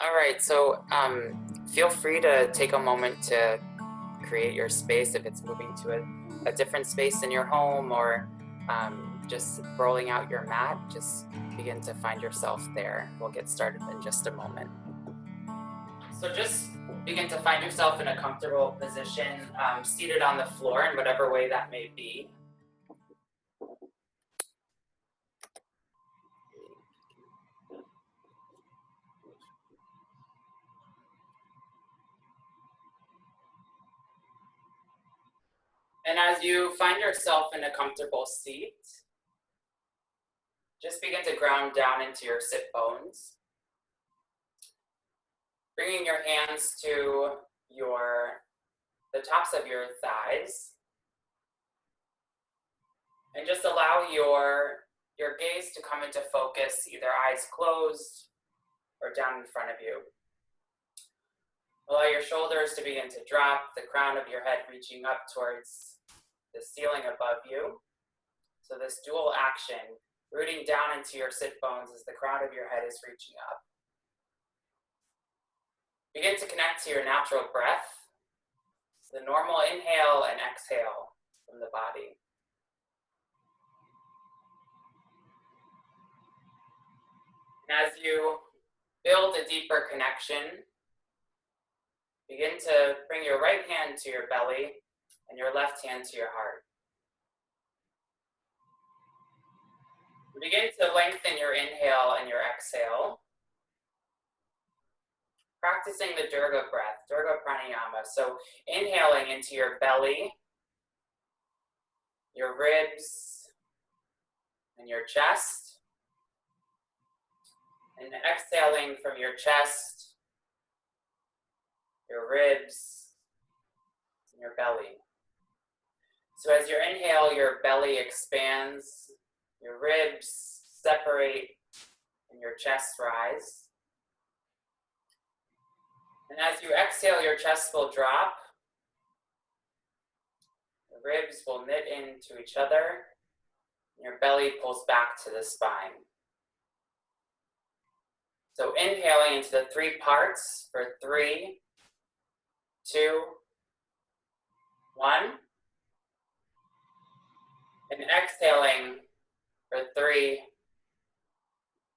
All right, so feel free to take a moment to create your space if it's moving to a different space in your home or just rolling out your mat. Just begin to find yourself there. We'll get started in just a moment. So just begin to find yourself in a comfortable position, seated on the floor in whatever way that may be. And as you find yourself in a comfortable seat, just begin to ground down into your sit bones. Bringing your hands to the tops of your thighs. And just allow your gaze to come into focus, either eyes closed or down in front of you. Allow your shoulders to begin to drop, the crown of your head reaching up towards the ceiling above you. So this dual action, rooting down into your sit bones as the crown of your head is reaching up. Begin to connect to your natural breath, the normal inhale and exhale from the body. And as you build a deeper connection, begin to bring your right hand to your belly and your left hand to your heart. Begin to lengthen your inhale and your exhale, practicing the Durga breath, Durga pranayama. So inhaling into your belly, your ribs, and your chest, and exhaling from your chest, your ribs, and your belly. So as you inhale, your belly expands, your ribs separate, and your chest rise. And as you exhale, your chest will drop, the ribs will knit into each other, and your belly pulls back to the spine. So inhaling into the three parts for 3, 2, 1. And exhaling for 3,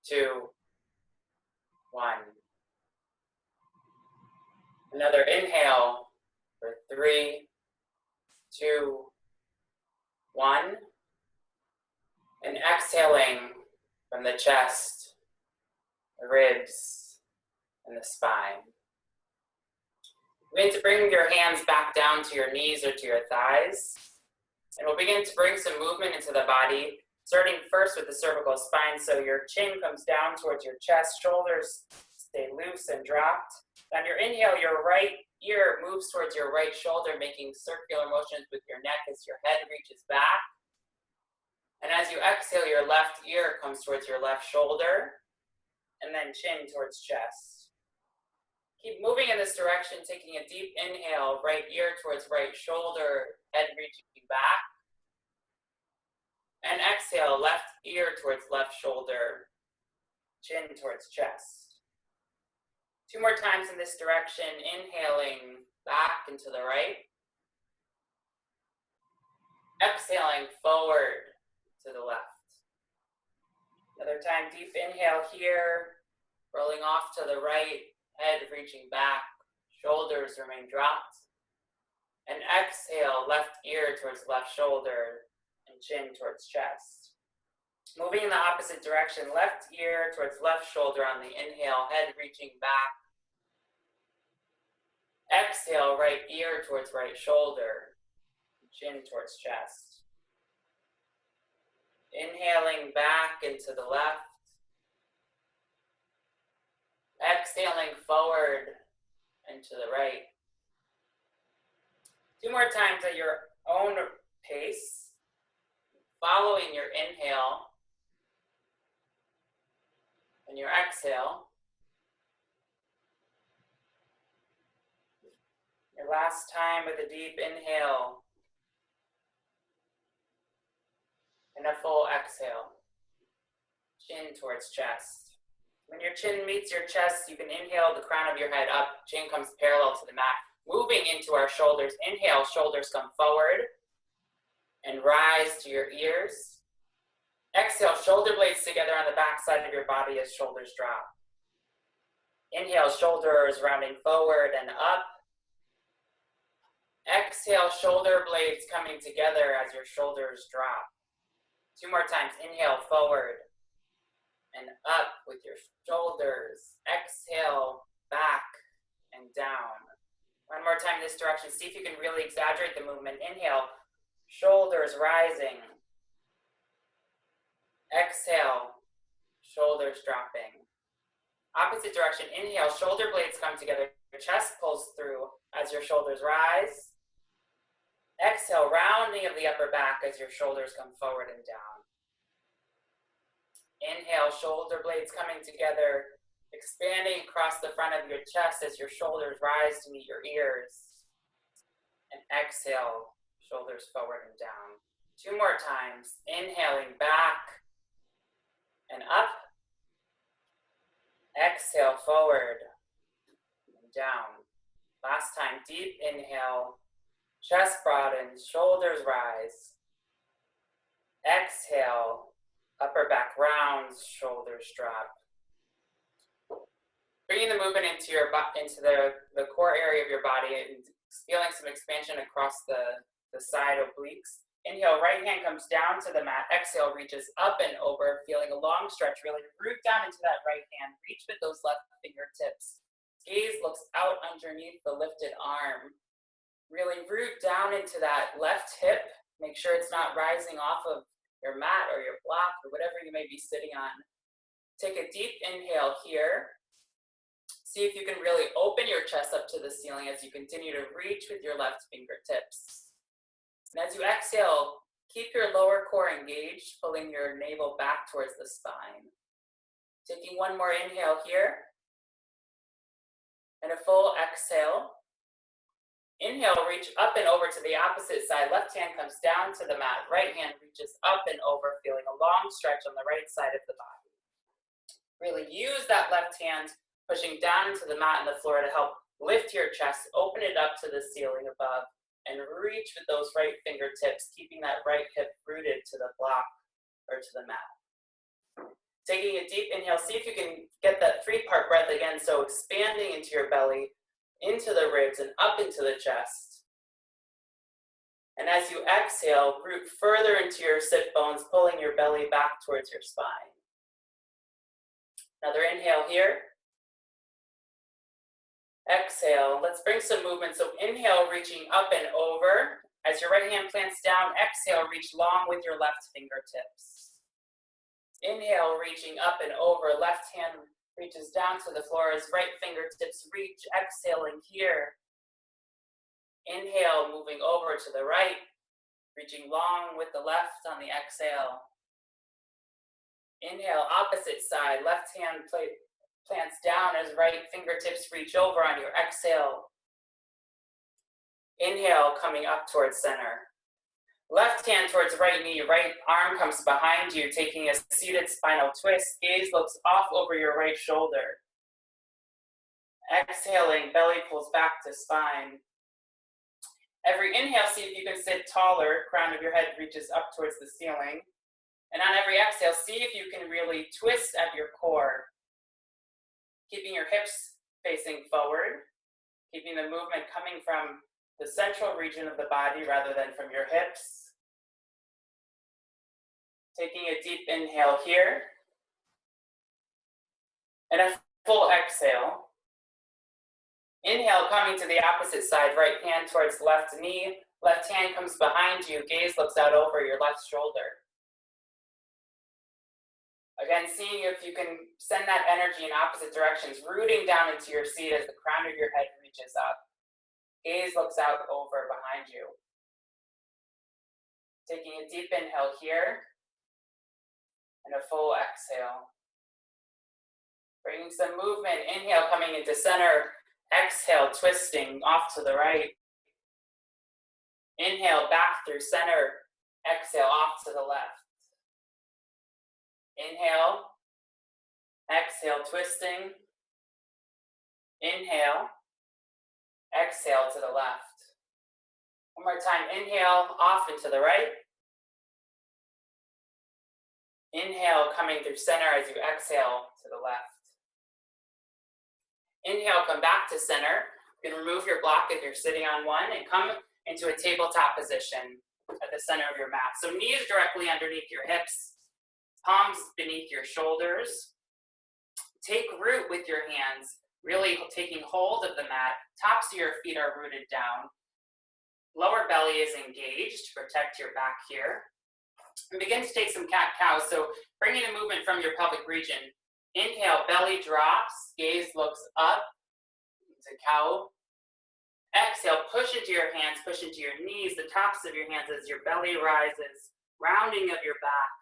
2, 1. Another inhale for 3, 2, 1. And exhaling from the chest, the ribs, and the spine. Begin to bring your hands back down to your knees or to your thighs. And we'll begin to bring some movement into the body, starting first with the cervical spine. So your chin comes down towards your chest, shoulders stay loose and dropped. On your inhale, your right ear moves towards your right shoulder, making circular motions with your neck as your head reaches back. And as you exhale, your left ear comes towards your left shoulder, and then chin towards chest. Keep moving in this direction, taking a deep inhale, right ear towards right shoulder, head reaching back. And exhale, left ear towards left shoulder, chin towards chest. 2 more times in this direction, inhaling back and to the right. Exhaling forward to the left. Another time, deep inhale here, rolling off to the right, head reaching back, shoulders remain dropped. And exhale, left ear towards left shoulder and chin towards chest. Moving in the opposite direction, left ear towards left shoulder on the inhale, head reaching back. Exhale, right ear towards right shoulder, chin towards chest. Inhaling back into the left. Exhaling forward and to the right. 2 more times at your own pace, following your inhale and your exhale. Your last time with a deep inhale and a full exhale. Chin towards chest. When your chin meets your chest, you can inhale the crown of your head up, chin comes parallel to the mat. Moving into our shoulders, inhale, shoulders come forward and rise to your ears. Exhale, shoulder blades together on the back side of your body as shoulders drop. Inhale, shoulders rounding forward and up. Exhale, shoulder blades coming together as your shoulders drop. 2 more times. Inhale, forward and up with your shoulders. Exhale, back and down. 1 more time this direction. See if you can really exaggerate the movement. Inhale, shoulders rising. Exhale, shoulders dropping. Opposite direction. Inhale, shoulder blades come together. Your chest pulls through as your shoulders rise. Exhale, rounding of the upper back as your shoulders come forward and down. Inhale, shoulder blades coming together, expanding across the front of your chest as your shoulders rise to meet your ears. And exhale, shoulders forward and down. 2 more times. Inhaling back and up. Exhale, forward and down. Last time, deep inhale. Chest broadens, shoulders rise. Exhale, upper back rounds, shoulders drop. Bringing the movement into the core area of your body and feeling some expansion across the side obliques. Inhale, right hand comes down to the mat. Exhale, reaches up and over, feeling a long stretch. Really root down into that right hand. Reach with those left fingertips. Gaze looks out underneath the lifted arm. Really root down into that left hip. Make sure it's not rising off of your mat or your block or whatever you may be sitting on. Take a deep inhale here. See if you can really open your chest up to the ceiling as you continue to reach with your left fingertips. And as you exhale, keep your lower core engaged, pulling your navel back towards the spine. Taking 1 more inhale here. And a full exhale. Inhale, reach up and over to the opposite side. Left hand comes down to the mat. Right hand reaches up and over, feeling a long stretch on the right side of the body. Really use that left hand pushing down into the mat and the floor to help lift your chest, open it up to the ceiling above, and reach with those right fingertips, keeping that right hip rooted to the block or to the mat. Taking a deep inhale, see if you can get that 3-part breath again, so expanding into your belly, into the ribs and up into the chest. And as you exhale, root further into your sit bones, pulling your belly back towards your spine. Another inhale here. Exhale, let's bring some movement. So inhale, reaching up and over. As your right hand plants down, exhale, reach long with your left fingertips. Inhale, reaching up and over, left hand reaches down to the floor as right fingertips reach, exhaling here. Inhale, moving over to the right, reaching long with the left on the exhale. Inhale, opposite side, left hand plants down as right fingertips reach over on your exhale. Inhale, coming up towards center. Left hand towards right knee, right arm comes behind you, taking a seated spinal twist. Gaze looks off over your right shoulder. Exhaling, belly pulls back to spine. Every inhale, see if you can sit taller. Crown of your head reaches up towards the ceiling. And on every exhale, see if you can really twist at your core. Keeping your hips facing forward. Keeping the movement coming from the central region of the body rather than from your hips. Taking a deep inhale here. And a full exhale. Inhale, coming to the opposite side, right hand towards left knee. Left hand comes behind you, gaze looks out over your left shoulder. Again, seeing if you can send that energy in opposite directions, rooting down into your seat as the crown of your head reaches up. Gaze looks out over behind you. Taking a deep inhale here, and a full exhale. Bringing some movement, inhale coming into center, exhale twisting off to the right. Inhale back through center, exhale off to the left. Inhale, Exhale, twisting. Inhale. Exhale to the left. One more time. Inhale, off and to the right. Inhale, coming through center as you exhale to the left. Inhale, come back to center. You can remove your block if you're sitting on one and come into a tabletop position at the center of your mat. So knees directly underneath your hips, palms beneath your shoulders. Take root with your hands, really taking hold of the mat. Tops of your feet are rooted down. Lower belly is engaged to protect your back here. And begin to take some cat-cow. So bringing the movement from your pelvic region. Inhale, belly drops, gaze looks up into cow. Exhale, push into your hands, push into your knees, the tops of your hands as your belly rises, rounding of your back.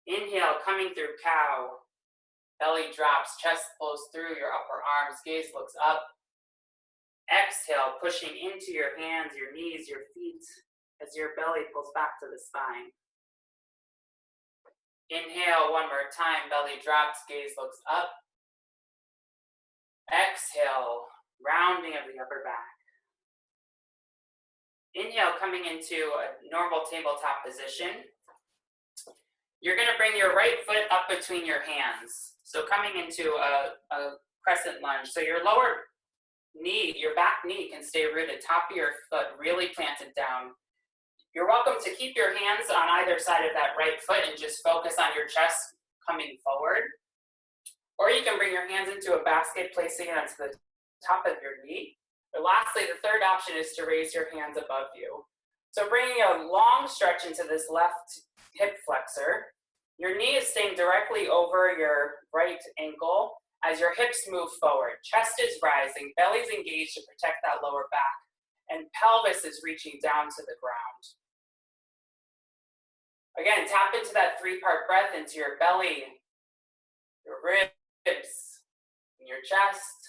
Inhale, coming through cow. Belly drops, chest flows through your upper arms, gaze looks up. Exhale, pushing into your hands, your knees, your feet, as your belly pulls back to the spine. Inhale, one more time, belly drops, gaze looks up. Exhale, rounding of the upper back. Inhale, coming into a normal tabletop position. You're gonna bring your right foot up between your hands. So coming into a crescent lunge. So your lower knee, your back knee can stay rooted, top of your foot really planted down. You're welcome to keep your hands on either side of that right foot and just focus on your chest coming forward. Or you can bring your hands into a basket, placing it onto the top of your knee. Or lastly, the third option is to raise your hands above you. So bringing a long stretch into this left hip flexor. Your knee is staying directly over your right ankle as your hips move forward. Chest is rising, belly's engaged to protect that lower back, and pelvis is reaching down to the ground. Again, tap into that three-part breath into your belly, your ribs, and your chest.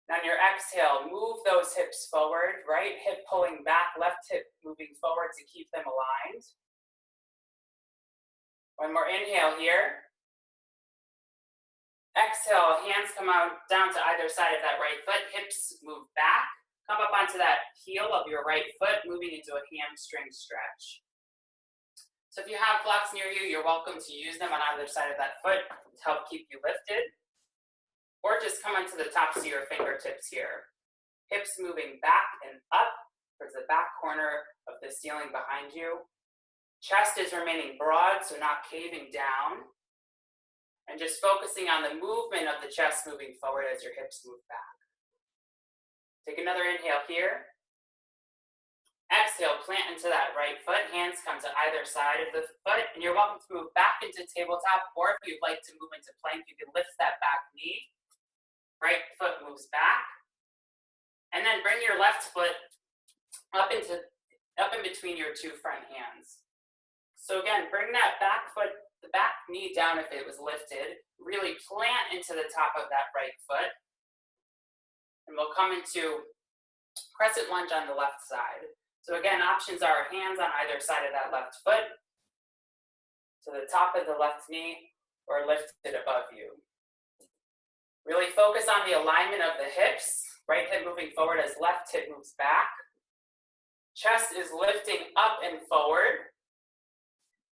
On your exhale, move those hips forward, right hip pulling back, left hip moving forward to keep them aligned. One more inhale here. Exhale, hands come out down to either side of that right foot, hips move back. Come up onto that heel of your right foot, moving into a hamstring stretch. So if you have blocks near you, you're welcome to use them on either side of that foot to help keep you lifted. Or just come onto the tops of your fingertips here. Hips moving back and up towards the back corner of the ceiling behind you. Chest is remaining broad, so not caving down. And just focusing on the movement of the chest moving forward as your hips move back. Take another inhale here. Exhale, plant into that right foot. Hands come to either side of the foot. And you're welcome to move back into tabletop, or if you'd like to move into plank, you can lift that back knee. Right foot moves back. And then bring your left foot up in between your two front hands. So again, bring that back foot, the back knee down if it was lifted. Really plant into the top of that right foot. And we'll come into crescent lunge on the left side. So again, options are hands on either side of that left foot, to the top of the left knee, or lifted above you. Really focus on the alignment of the hips. Right hip moving forward as left hip moves back. Chest is lifting up and forward.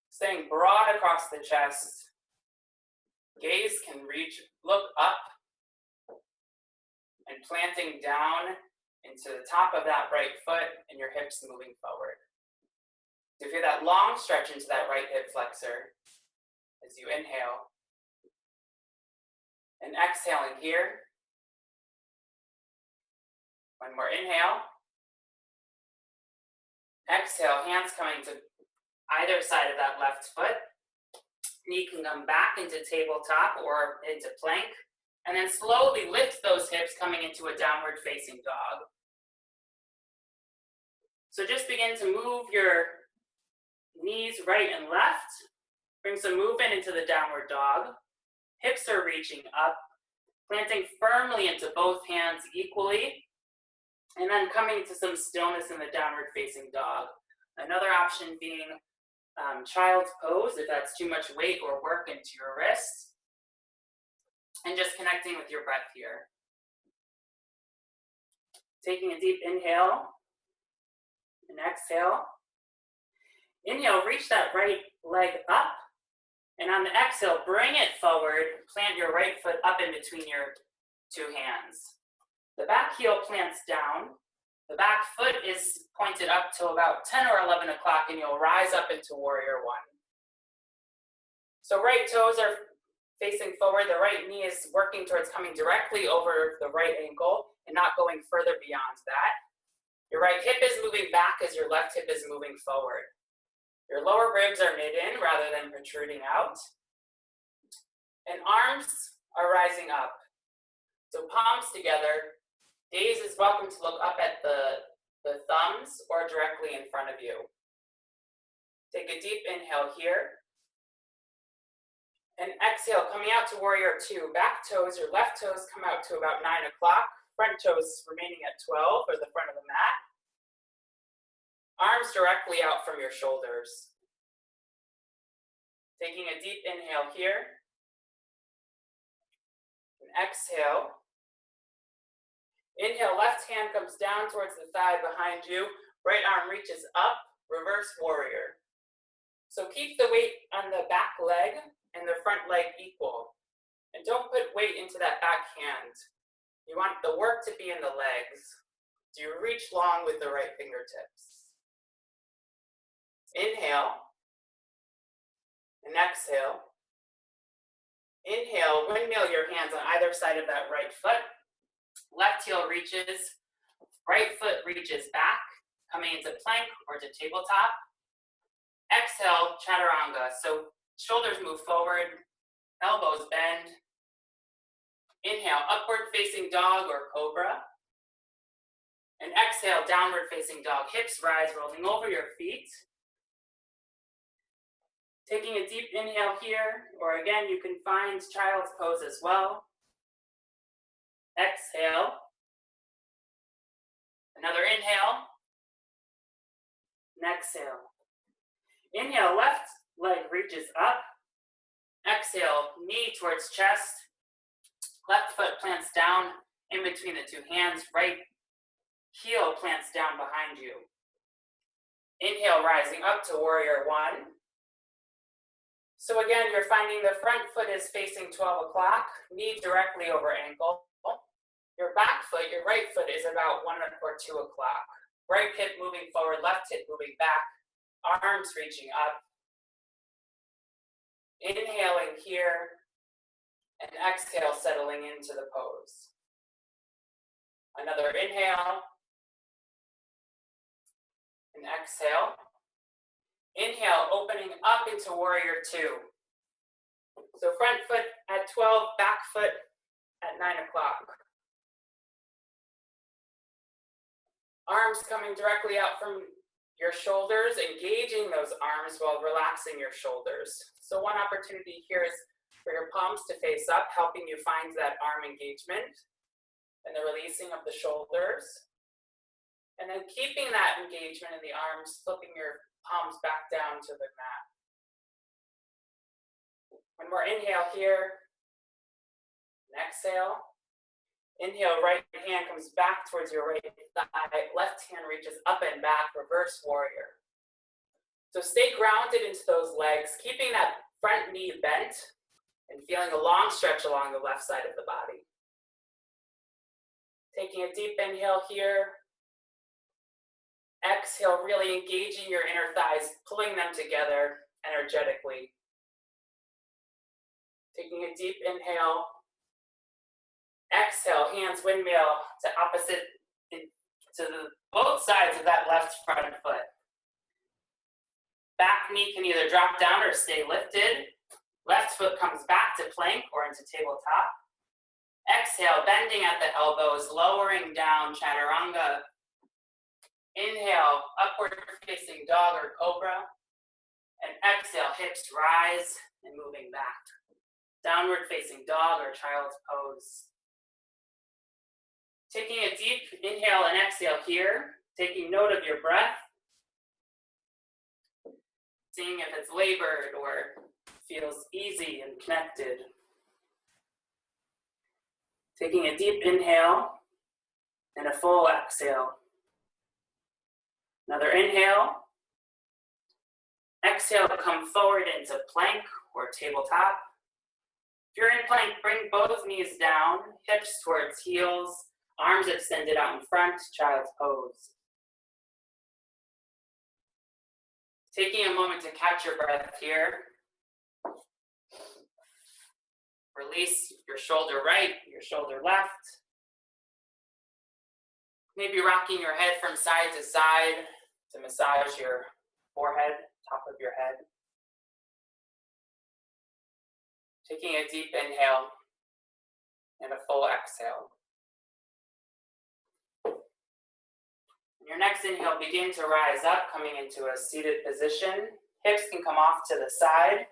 Staying broad across the chest. Gaze can reach, look up. And planting down into the top of that right foot and your hips moving forward. So feel that long stretch into that right hip flexor as you inhale. And exhaling here. One more inhale. Exhale, hands coming to either side of that left foot. Knee can come back into tabletop or into plank. And then slowly lift those hips coming into a downward facing dog. So just begin to move your knees right and left. Bring some movement into the downward dog. Hips are reaching up, planting firmly into both hands equally, and then coming to some stillness in the downward facing dog. Another option being child's pose if that's too much weight or work into your wrists. And just connecting with your breath here. Taking a deep inhale and exhale. Inhale, reach that right leg up. And on the exhale, bring it forward. Plant your right foot up in between your two hands. The back heel plants down. The back foot is pointed up to about 10 or 11 o'clock, and you'll rise up into warrior one. So right toes are facing forward. The right knee is working towards coming directly over the right ankle and not going further beyond that. Your right hip is moving back as your left hip is moving forward. Your lower ribs are mid-in rather than protruding out. And arms are rising up. So palms together. Gaze is welcome to look up at the thumbs or directly in front of you. Take a deep inhale here. And exhale, coming out to warrior two. Back toes, your left toes come out to about 9 o'clock. Front toes remaining at 12 or the front of the mat. Arms directly out from your shoulders. Taking a deep inhale here. And exhale. Inhale, left hand comes down towards the thigh behind you. Right arm reaches up, reverse warrior. So keep the weight on the back leg and the front leg equal. And don't put weight into that back hand. You want the work to be in the legs. So you reach long with the right fingertips. Inhale. And exhale. Inhale, windmill your hands on either side of that right foot. Left heel reaches, right foot reaches back, coming into plank or to tabletop. Exhale, chaturanga. So shoulders move forward, elbows bend. Inhale, upward facing dog or cobra. And exhale, downward facing dog. Hips rise, rolling over your feet. Taking a deep inhale here, or again, you can find child's pose as well. Exhale. Another inhale. And exhale. Inhale, left leg reaches up. Exhale, knee towards chest. Left foot plants down in between the two hands. Right heel plants down behind you. Inhale, rising up to warrior one. So again, you're finding the front foot is facing 12 o'clock, knee directly over ankle. Your back foot, your right foot is about 1 or 2 o'clock. Right hip moving forward, left hip moving back, arms reaching up. Inhaling here, and exhale, settling into the pose. Another inhale, and exhale. Inhale, opening up into warrior two. So front foot at 12, back foot at 9 o'clock. Arms coming directly out from your shoulders, engaging those arms while relaxing your shoulders. So one opportunity here is for your palms to face up, helping you find that arm engagement and the releasing of the shoulders. And then keeping that engagement in the arms, flipping your palms back down to the mat. One more inhale here. And exhale. Inhale, right hand comes back towards your right thigh. Left hand reaches up and back, reverse warrior. So stay grounded into those legs, keeping that front knee bent and feeling a long stretch along the left side of the body. Taking a deep inhale here. Exhale, really engaging your inner thighs, pulling them together energetically. Taking a deep inhale. Exhale, hands windmill to both sides of that left front foot. Back knee can either drop down or stay lifted. Left foot comes back to plank or into tabletop. Exhale, bending at the elbows, lowering down, chaturanga. Inhale, upward facing dog or cobra. And exhale, hips rise and moving back. Downward facing dog or child's pose. Taking a deep inhale and exhale here, taking note of your breath. Seeing if it's labored or feels easy and connected. Taking a deep inhale and a full exhale. Another inhale. Exhale, come forward into plank or tabletop. If you're in plank, bring both knees down, hips towards heels, arms extended out in front, child's pose. Taking a moment to catch your breath here. Release your shoulder right, your shoulder left. Maybe rocking your head from side to side to massage your forehead, top of your head. Taking a deep inhale and a full exhale. On your next inhale, begin to rise up, coming into a seated position. Hips can come off to the side.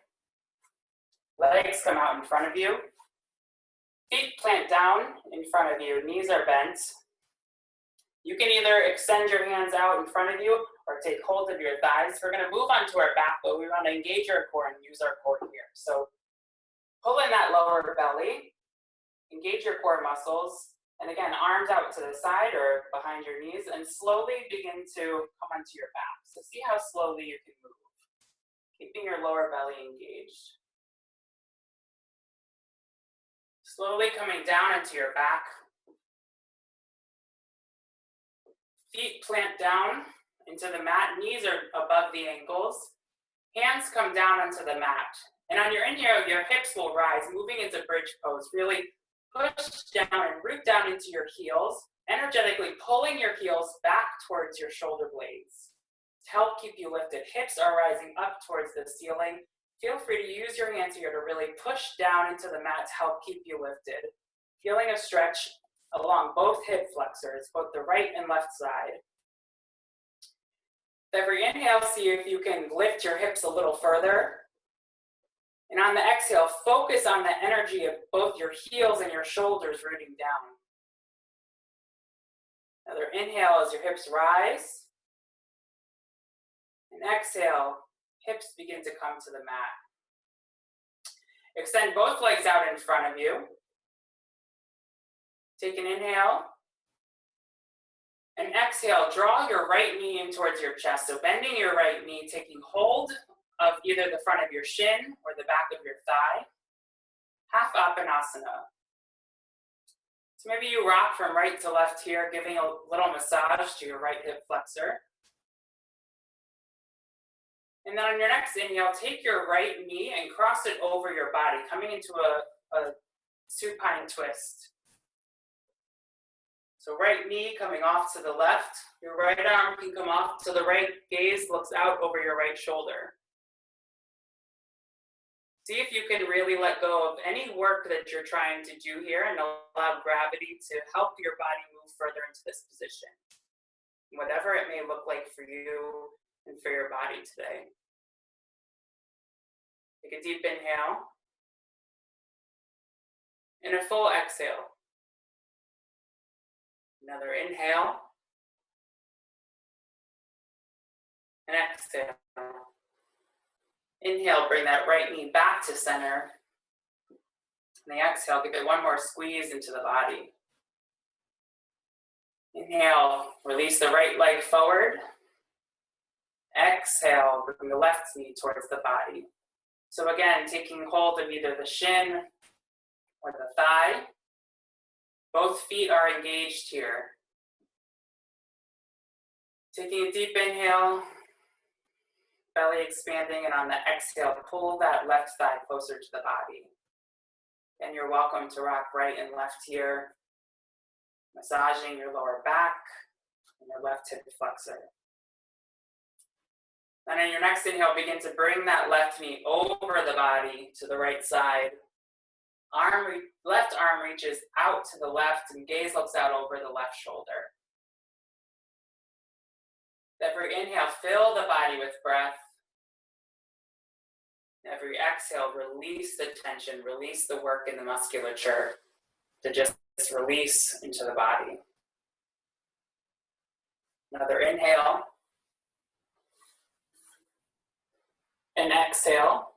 Legs come out in front of you. Feet plant down in front of you. Knees are bent. You can either extend your hands out in front of you or take hold of your thighs. We're going to move onto our back, but we want to engage our core and use our core here. So pull in that lower belly. Engage your core muscles. And again, arms out to the side or behind your knees, and slowly begin to come onto your back. So see how slowly you can move, keeping your lower belly engaged. Slowly coming down into your back. Feet plant down into the mat, knees are above the ankles. Hands come down onto the mat. And on your inhale, your hips will rise, moving into bridge pose. Really push down and root down into your heels, energetically pulling your heels back towards your shoulder blades. To help keep you lifted, hips are rising up towards the ceiling. Feel free to use your hands here to really push down into the mat to help keep you lifted. Feeling a stretch along both hip flexors, both the right and left side. Every inhale, see if you can lift your hips a little further. And on the exhale, focus on the energy of both your heels and your shoulders rooting down. Another inhale as your hips rise. And exhale, hips begin to come to the mat. Extend both legs out in front of you. Take an inhale. And exhale, draw your right knee in towards your chest. So bending your right knee, taking hold of either the front of your shin or the back of your thigh. Half Apanasana. So maybe you rock from right to left here, giving a little massage to your right hip flexor. And then on your next inhale, take your right knee and cross it over your body, coming into a supine twist. So right knee coming off to the left, your right arm can come off to the right, gaze looks out over your right shoulder. See if you can really let go of any work that you're trying to do here and allow gravity to help your body move further into this position, whatever it may look like for you and for your body today. Take a deep inhale and a full exhale. Another inhale and exhale. Inhale, bring that right knee back to center. And the exhale, give it one more squeeze into the body. Inhale, release the right leg forward. Exhale, bring the left knee towards the body. So again, taking hold of either the shin or the thigh. Both feet are engaged here. Taking a deep inhale, belly expanding, and on the exhale, pull that left thigh closer to the body. And you're welcome to rock right and left here, massaging your lower back and your left hip flexor. And on your next inhale, begin to bring that left knee over the body to the right side. Left arm reaches out to the left and gaze looks out over the left shoulder. Every inhale, fill the body with breath. Every exhale, release the tension, release the work in the musculature to just release into the body. Another inhale. And exhale.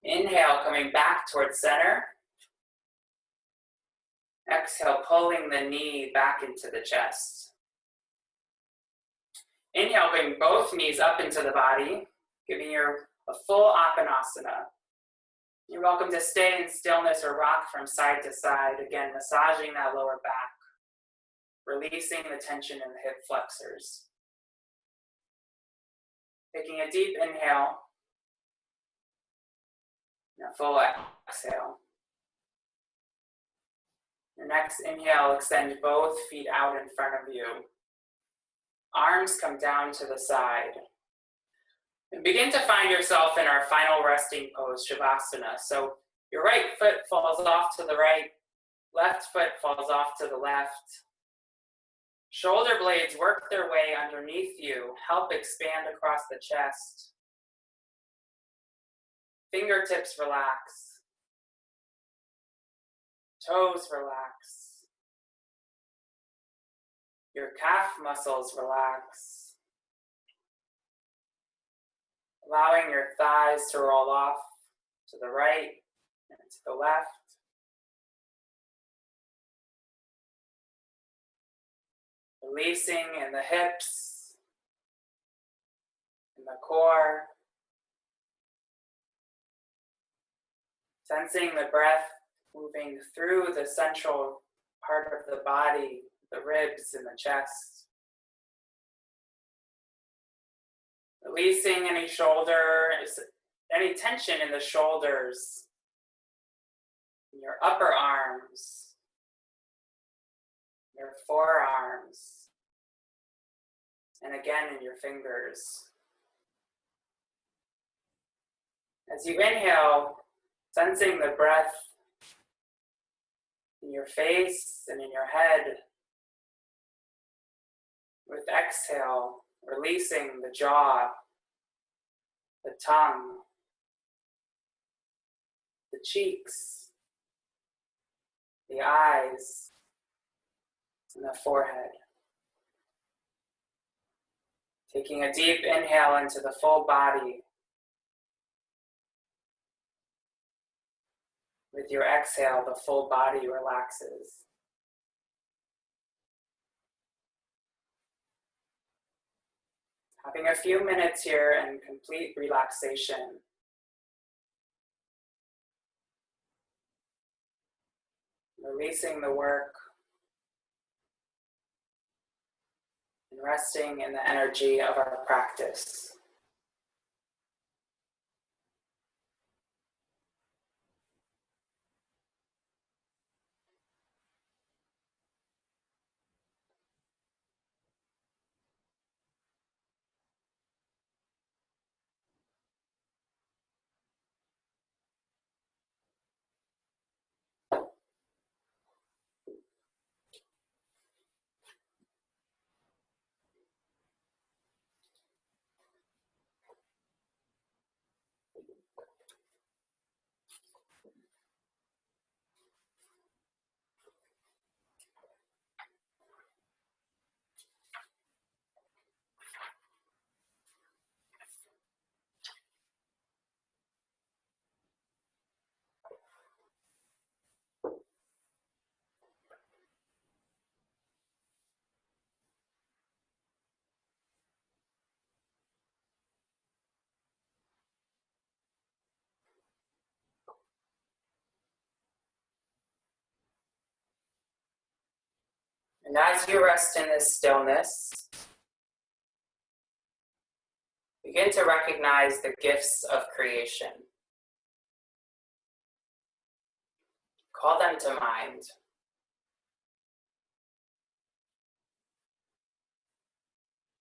Inhale, coming back towards center. Exhale, pulling the knee back into the chest. Inhale, bring both knees up into the body, giving you a full Apanasana. You're welcome to stay in stillness or rock from side to side, again, massaging that lower back, releasing the tension in the hip flexors. Taking a deep inhale, and a full exhale. Your next inhale, extend both feet out in front of you. Arms come down to the side. And begin to find yourself in our final resting pose, Shavasana. So your right foot falls off to the right, left foot falls off to the left. Shoulder blades work their way underneath you, help expand across the chest. Fingertips relax. Toes relax. Your calf muscles relax. Allowing your thighs to roll off to the right and to the left. Releasing in the hips, in the core. Sensing the breath moving through the central part of the body, the ribs and the chest. Releasing any any tension in the shoulders, in your upper arms, your forearms, and again in your fingers. As you inhale, sensing the breath in your face and in your head. With exhale, releasing the jaw, the tongue, the cheeks, the eyes, and the forehead. Taking a deep inhale into the full body. With your exhale, the full body relaxes. Having a few minutes here in complete relaxation. Releasing the work and resting in the energy of our practice. And as you rest in this stillness, begin to recognize the gifts of creation. Call them to mind.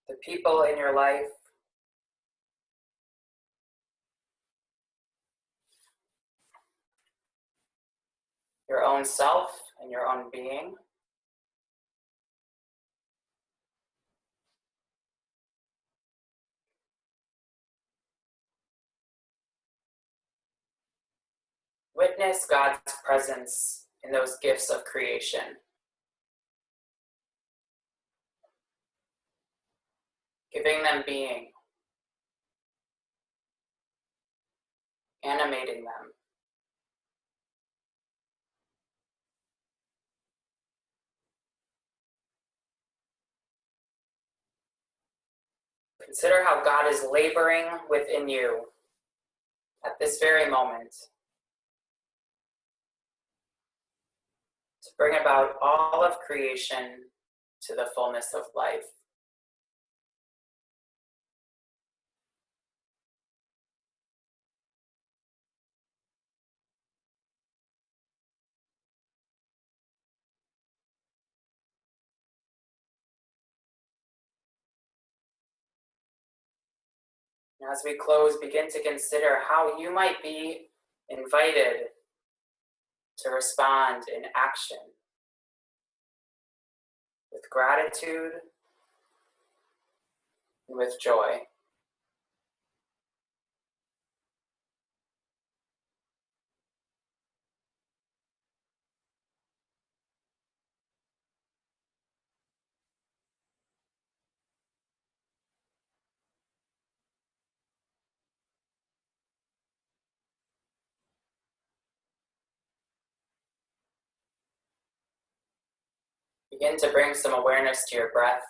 The people in your life, your own self and your own being. Witness God's presence in those gifts of creation. Giving them being. animating them. Consider how God is laboring within you at this very moment to bring about all of creation to the fullness of life. And as we close, begin to consider how you might be invited to respond in action with gratitude and with joy. Begin to bring some awareness to your breath,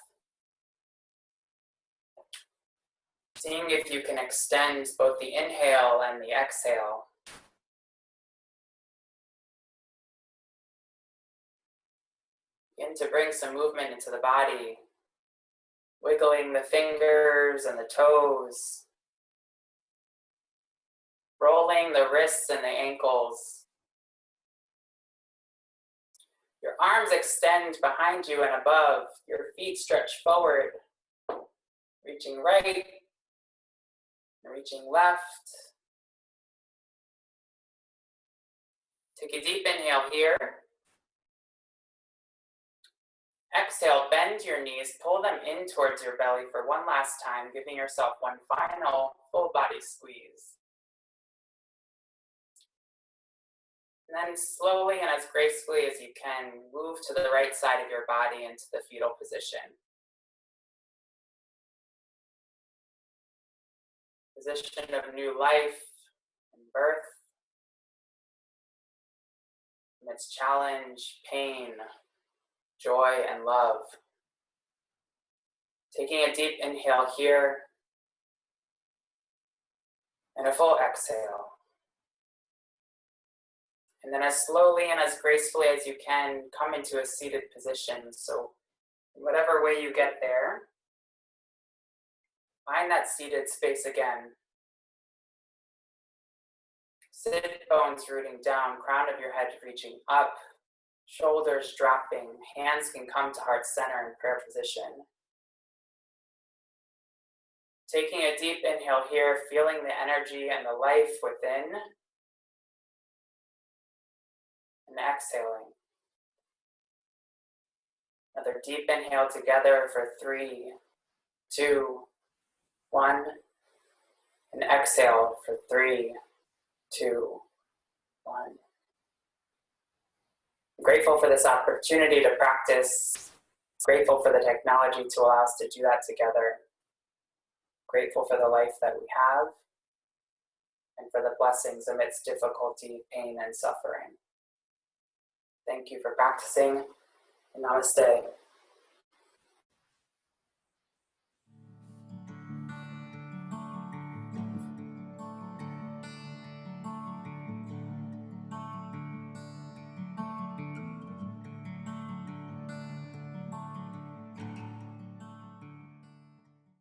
seeing if you can extend both the inhale and the exhale. Begin to bring some movement into the body, wiggling the fingers and the toes, rolling the wrists and the ankles. Your arms extend behind you and above, your feet stretch forward, reaching right and reaching left. Take a deep inhale here. Exhale, bend your knees, pull them in towards your belly for one last time, giving yourself one final full body squeeze. And then slowly and as gracefully as you can, move to the right side of your body into the fetal position. Position of new life and birth, amidst challenge, pain, joy, and love. Taking a deep inhale here, and a full exhale. And then as slowly and as gracefully as you can, come into a seated position. So in whatever way you get there, find that seated space again. Sit bones rooting down, crown of your head reaching up, shoulders dropping, hands can come to heart center in prayer position. Taking a deep inhale here, feeling the energy and the life within, and exhaling. Another deep inhale together for 3, 2, 1, and exhale for 3, 2, 1. I'm grateful for this opportunity to practice. Grateful for the technology to allow us to do that together. Grateful for the life that we have and for the blessings amidst difficulty, pain, and suffering. Thank you for practicing, and namaste.